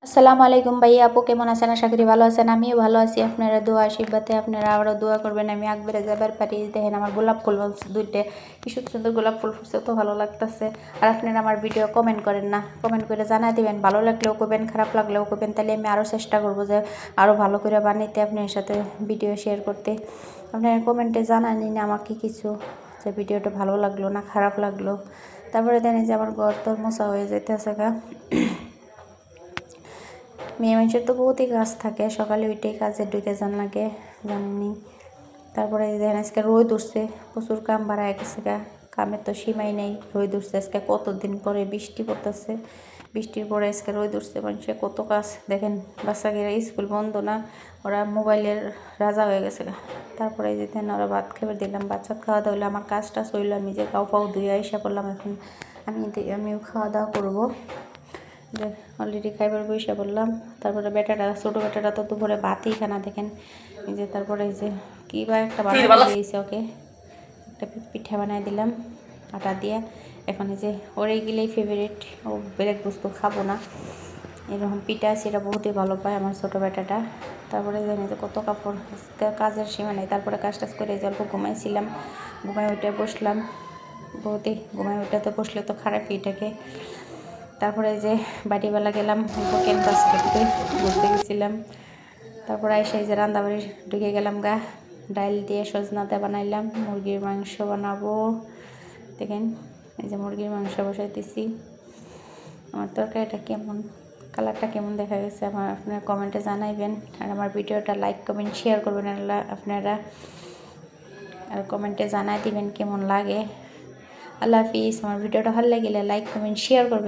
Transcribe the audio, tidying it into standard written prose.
আসসালামু আলাইকুম ভাইয়া আপু, কেমন আছেন? আশা করি ভালো আছেন। আমিও ভালো আছি। আপনারা দোয়া আশীর্বাদে আপনারা আবারও দোয়া করবেন আমি আকবারে যাবার পারি। দেখেন আমার গোলাপ ফুল দুইটা কি সুন্দর সুন্দর গোলাপ ফুল ফুটছে, তো ভালো লাগতেছে। আর আপনারা আমার ভিডিও কমেন্ট করেন না, কমেন্ট করে জানাই দিবেন। ভালো লাগলেও করবেন, খারাপ লাগলেও করবেন, তাহলে আমি আরও চেষ্টা করবো যে আরও ভালো করে বানাইতে, আপনার সাথে ভিডিও শেয়ার করতে। আপনারা কমেন্টে জানানি না আমাকে কিছু, যে ভিডিওটা ভালো লাগলো না খারাপ লাগলো। তারপরে জানি যে আমার ঘর তোর মোছা হয়ে যেতেছে গা। মেয়ে মানুষের তো বহুতই কাজ থাকে, সকালে উঠেই কাজে ঢুকে যান লাগে জানি। তারপরে দেখেন আজকে রোদ উঠছে, প্রচুর কাম বাড়ায় গেছে গা, কামের তো সীমাই নেই। রোদ উঠছে আজকে, কতদিন পরে বৃষ্টি পড়তেছে, বৃষ্টির পরে আজকে রোদ উঠছে। মানুষের কত কাজ দেখেন। বাচ্চাদের স্কুল বন্ধ না, ওরা মোবাইলের রাজা হয়ে গেছে গা। তারপরে যে দেন ওরা ভাত খেয়ে দিলাম, বাচ্চা খাওয়া দাওয়া হইলো, আমার কাজটা চললো। আমি যে গাও পাও ধুয়ে আইসা করলাম, এখন আমিও খাওয়া দাওয়া করবো। যে অলরেডি খাইবার বইসা বললাম। তারপরে বেটাটা, ছোটো বেটাটা তো দুপুরে ভাতই খানা দেখেন। এই যে তারপরে এই যে কী বা একটা বানাই দিয়েছে ওকে, একটা পিঠা বানাই দিলাম আটা দিয়ে। এখন এই যে ওর এইগুলোই ফেভারিট, ও ব্রেক বস্তু খাবো না। এরকম পিঠা সেটা বহুতই ভালো পায় আমার ছোটো বেটাটা। তারপরে জানি যে কত কাপড়, কাজের সীমা নেই। তারপরে কাজ টাজ করে অল্প ঘুমাইছিলাম, ঘুমায় উঠে বসলাম। বহুতই ঘুমায় উঠে বসলে তো খারাপই এটাকে। তারপরে যে বাড়িবেলা গেলাম, ক্যাম্পাস করতে ঘুরতে গেছিলাম। তারপরে এসে যে রান্নাবাড়ি ঢুকে গেলাম গা। ডাল দিয়ে সজনাতে বানাইলাম, মুরগির মাংস বানাবো। দেখেন এই যে মুরগির মাংস বসাইতেছি। আমার তরকারিটা কেমন, কালারটা কেমন দেখা গেছে আপনারা কমেন্টে জানাইবেন। আর আমার ভিডিওটা লাইক কমেন্ট শেয়ার করবেন আপনারা, আর কমেন্টে জানাই দিবেন কেমন লাগে। আল্লাহ হাফিজ। আমার ভিডিওটা ভালো লাগলে লাইক কমেন্ট শেয়ার করবেন।